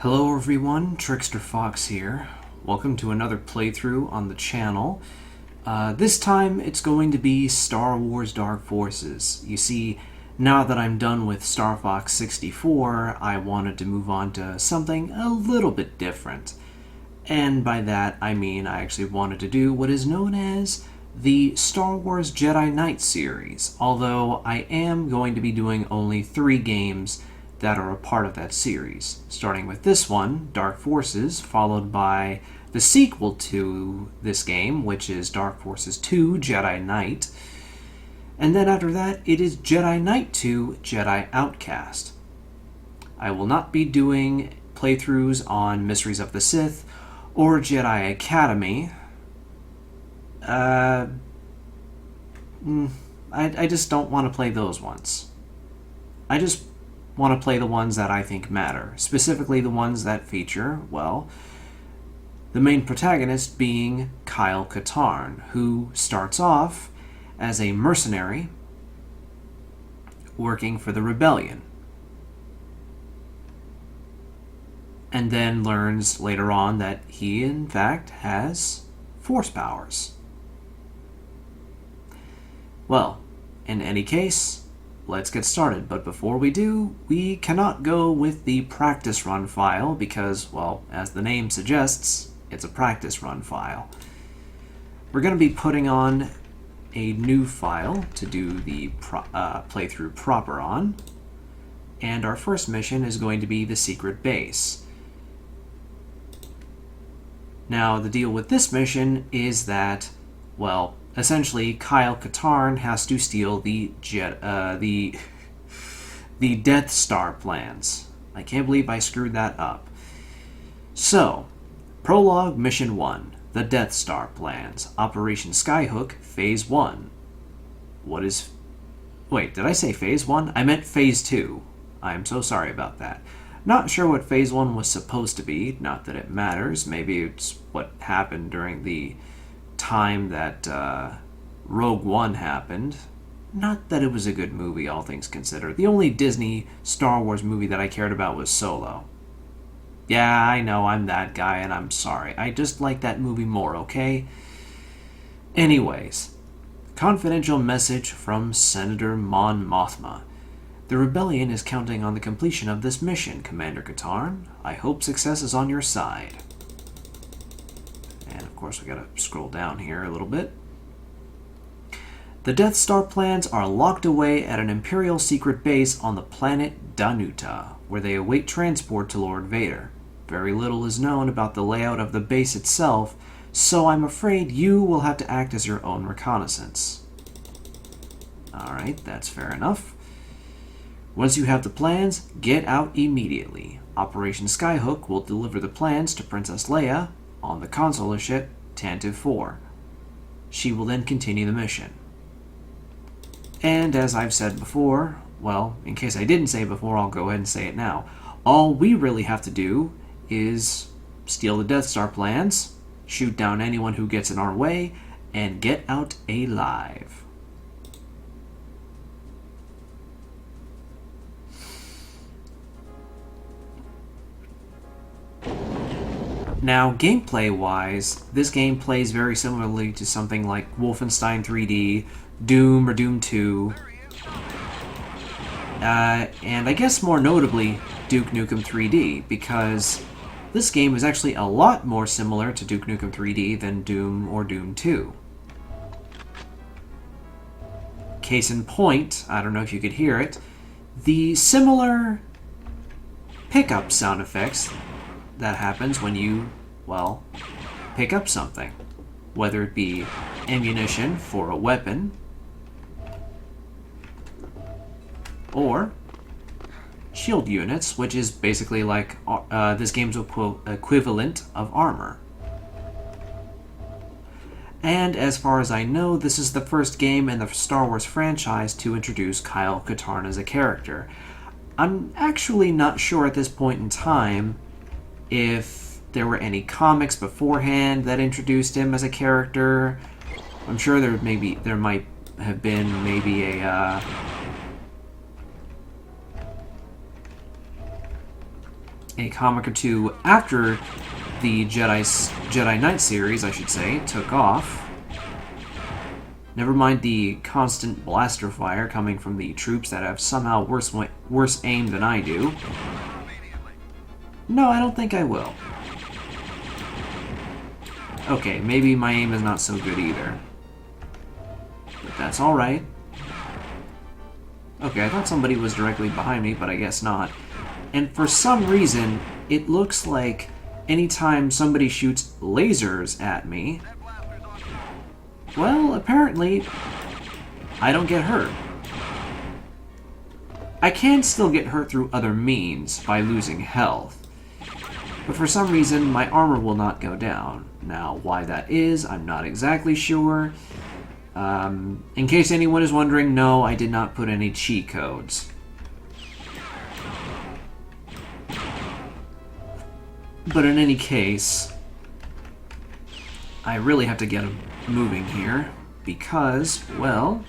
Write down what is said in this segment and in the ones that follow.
Hello everyone, Trickster Fox here. Welcome to another playthrough on the channel. This time it's going to be Star Wars Dark Forces. You see, now that I'm done with Star Fox 64, I wanted to move on to something a little bit different. And by that I mean I actually wanted to do what is known as the Star Wars Jedi Knight series, although I am going to be doing only 3 games that are a part of that series, starting with this one, Dark Forces, followed by the sequel to this game, which is Dark Forces 2 Jedi Knight, and then after that it is Jedi Knight 2 Jedi Outcast. I will not be doing playthroughs on Mysteries of the Sith or Jedi Academy. I just don't want to play those ones. I just want to play the ones that I think matter, specifically the ones that feature, well, the main protagonist being Kyle Katarn, who starts off as a mercenary working for the rebellion, and then learns later on that he in fact has force powers. Well, in any case, let's get started, but before we do, we cannot go with the practice run file because, well, as the name suggests, it's a practice run file. We're going to be putting on a new file to do the playthrough proper on, and our first mission is going to be the secret base. Now, the deal with this mission is that, well, essentially, Kyle Katarn has to steal the Death Star plans. I can't believe I screwed that up. So, Prologue Mission 1, the Death Star plans, Operation Skyhook, Phase 1. Wait, did I say Phase 1? I meant Phase 2. I am so sorry about that. Not sure what Phase 1 was supposed to be, not that it matters. Maybe it's what happened during the time that Rogue One happened. Not that it was a good movie, all things considered. The only Disney Star Wars movie that I cared about was Solo. Yeah, I know, I'm that guy, and I'm sorry. I just like that movie more, okay? Anyways, confidential message from Senator Mon Mothma. The rebellion is counting on the completion of this mission, Commander Katarn. I hope success is on your side. And of course we gotta scroll down here a little bit. The Death Star plans are locked away at an Imperial secret base on the planet Danuta, where they await transport to Lord Vader. Very little is known about the layout of the base itself, so I'm afraid you will have to act as your own reconnaissance. Alright, that's fair enough. Once you have the plans, get out immediately. Operation Skyhook will deliver the plans to Princess Leia on the consular ship Tantive 4. She will then continue the mission. And as I've said before, well, in case I didn't say it before, I'll go ahead and say it now. All we really have to do is steal the Death Star plans, shoot down anyone who gets in our way, and get out alive. Now, gameplay-wise, this game plays very similarly to something like Wolfenstein 3D, Doom or Doom 2, and I guess more notably, Duke Nukem 3D, because this game is actually a lot more similar to Duke Nukem 3D than Doom or Doom 2. Case in point, I don't know if you could hear it, the similar pickup sound effects that happens when you, well, pick up something. Whether it be ammunition for a weapon, or shield units, which is basically like this game's equivalent of armor. And as far as I know, this is the first game in the Star Wars franchise to introduce Kyle Katarn as a character. I'm actually not sure at this point in time if there were any comics beforehand that introduced him as a character. I'm sure there might have been maybe a comic or two after the Jedi Knight series, I should say, took off. Never mind the constant blaster fire coming from the troops that have somehow worse aim than I do. No, I don't think I will. Okay, maybe my aim is not so good either. But that's alright. Okay, I thought somebody was directly behind me, but I guess not. And for some reason, it looks like anytime somebody shoots lasers at me, well, apparently, I don't get hurt. I can still get hurt through other means by losing health, but for some reason, my armor will not go down. Now, why that is, I'm not exactly sure. In case anyone is wondering, no, I did not put any cheat codes. But in any case, I really have to get moving here because, well,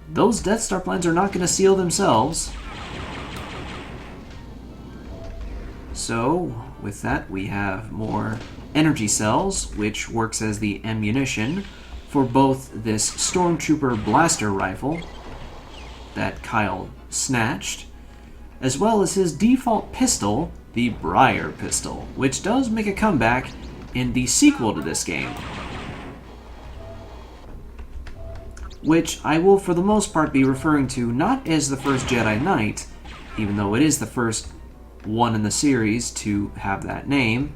those Death Star plans are not going to seal themselves. So, with that, we have more energy cells, which works as the ammunition for both this Stormtrooper blaster rifle that Kyle snatched, as well as his default pistol, the Briar pistol, which does make a comeback in the sequel to this game, which I will for the most part be referring to not as the first Jedi Knight, even though it is the first one in the series to have that name,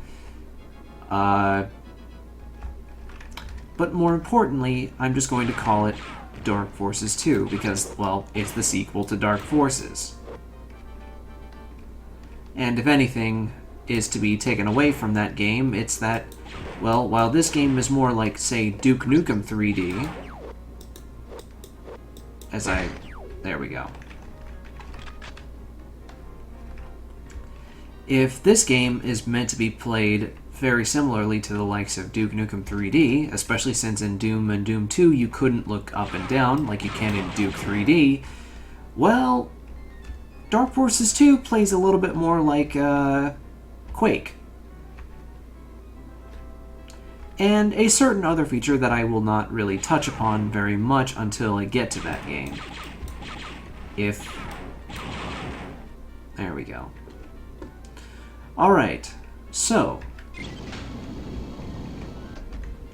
but more importantly, I'm just going to call it Dark Forces 2 because, well, it's the sequel to Dark Forces. And if anything is to be taken away from that game, it's that, well, while this game is more like, say, Duke Nukem 3D, there we go. If this game is meant to be played very similarly to the likes of Duke Nukem 3D, especially since in Doom and Doom 2 you couldn't look up and down like you can in Duke 3D, well, Dark Forces 2 plays a little bit more like Quake. And a certain other feature that I will not really touch upon very much until I get to that game. There we go. Alright, so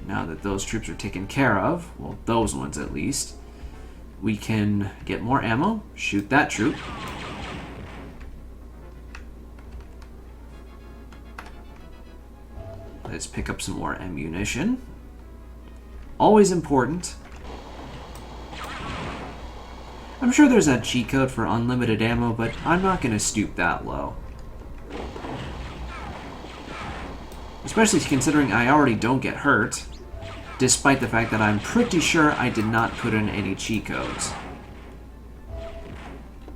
now that those troops are taken care of, well, those ones at least, we can get more ammo, shoot that troop. Let's pick up some more ammunition. Always important. I'm sure there's a cheat code for unlimited ammo, but I'm not going to stoop that low. Especially considering I already don't get hurt, despite the fact that I'm pretty sure I did not put in any cheat codes.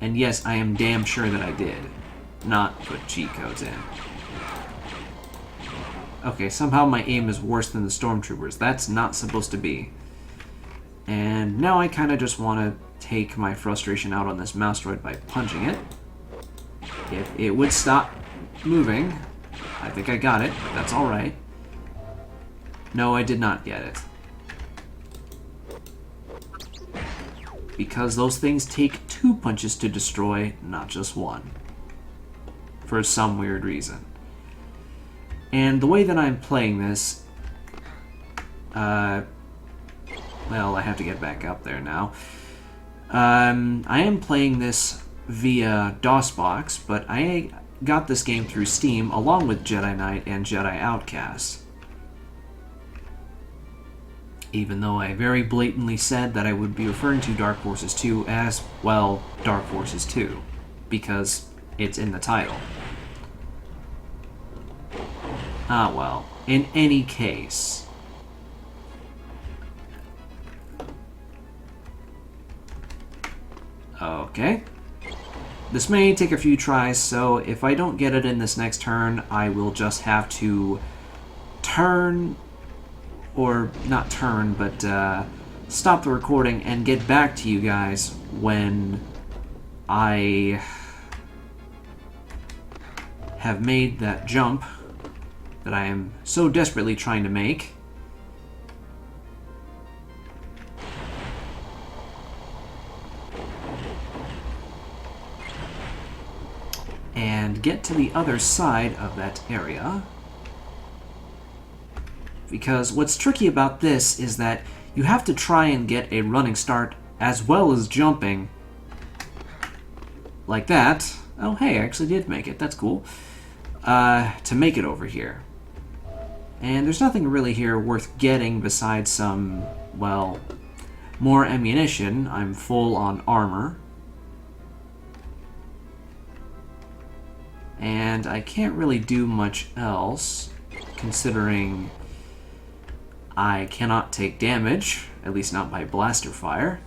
And yes, I am damn sure that I did not put cheat codes in. Okay, somehow my aim is worse than the Stormtroopers. That's not supposed to be. And now I kind of just want to take my frustration out on this mouse droid by punching it. If it would stop moving, I think I got it, but that's alright. No, I did not get it. Because those things take 2 punches to destroy, not just 1. For some weird reason. And the way that I'm playing this, well, I have to get back up there now. I am playing this via DOSBox, but I got this game through Steam along with Jedi Knight and Jedi Outcast. Even though I very blatantly said that I would be referring to Dark Forces 2 as, well, Dark Forces 2, because it's in the title. Ah, well. In any case. Okay. This may take a few tries, so if I don't get it in this next turn, I will just have to turn, or not turn, but stop the recording and get back to you guys when I have made that jump that I am so desperately trying to make. And get to the other side of that area. Because what's tricky about this is that you have to try and get a running start as well as jumping. Like that. Oh, hey, I actually did make it. That's cool. To make it over here. And there's nothing really here worth getting besides some, well, more ammunition. I'm full on armor. And I can't really do much else, considering I cannot take damage, at least not by blaster fire,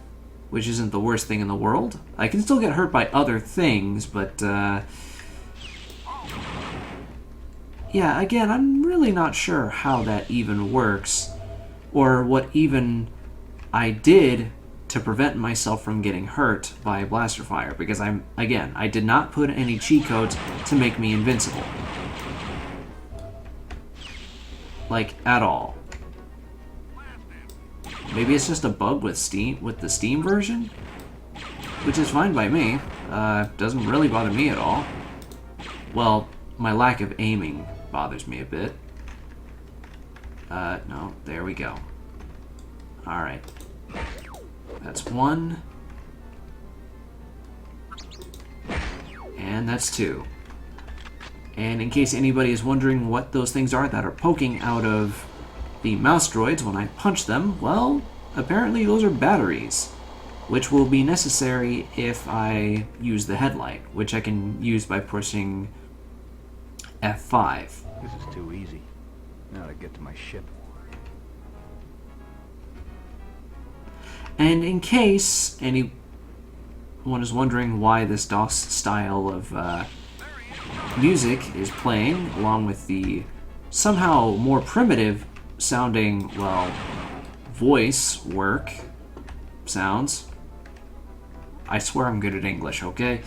which isn't the worst thing in the world. I can still get hurt by other things, but, yeah, again, I'm really not sure how that even works, or what even I did to prevent myself from getting hurt by blaster fire, because I did not put any cheat codes to make me invincible. Like, at all. Maybe it's just a bug with the Steam version? Which is fine by me. Doesn't really bother me at all. Well, my lack of aiming bothers me a bit. No, there we go. Alright. That's one. And that's two. And in case anybody is wondering what those things are that are poking out of the mouse droids when I punch them, well, apparently those are batteries, which will be necessary if I use the headlight, which I can use by pushing F5. This is too easy. Now to get to my ship. And in case anyone is wondering why this DOS style of music is playing, along with the somehow more primitive sounding, well, voice work sounds. I swear I'm good at English, okay?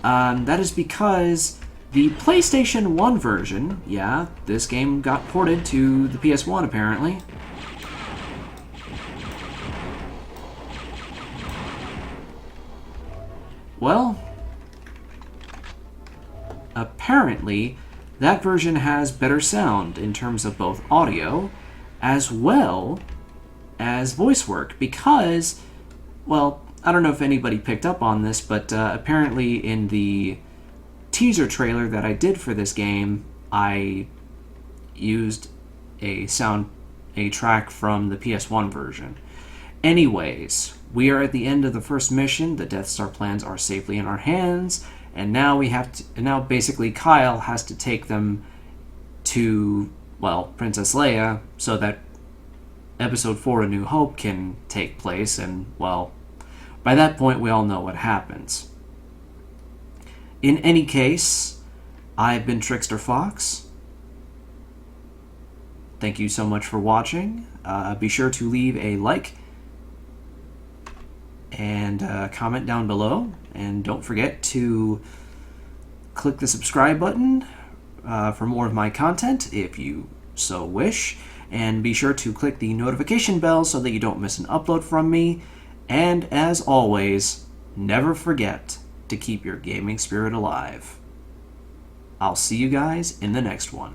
That is because the PlayStation 1 version, yeah, this game got ported to the PS1 apparently. Well, apparently that version has better sound in terms of both audio as well as voice work because, well, I don't know if anybody picked up on this, but apparently in the teaser trailer that I did for this game, I used a track from the PS1 version. Anyways, we are at the end of the first mission. The Death Star plans are safely in our hands, and now now basically Kyle has to take them to, well, Princess Leia so that Episode 4 A New Hope can take place, and, well, by that point we all know what happens. In any case, I've been Trickster Fox. Thank you so much for watching. Be sure to leave a like and comment down below, and don't forget to click the subscribe button for more of my content if you so wish, and be sure to click the notification bell so that you don't miss an upload from me, and as always, never forget to keep your gaming spirit alive. I'll see you guys in the next one.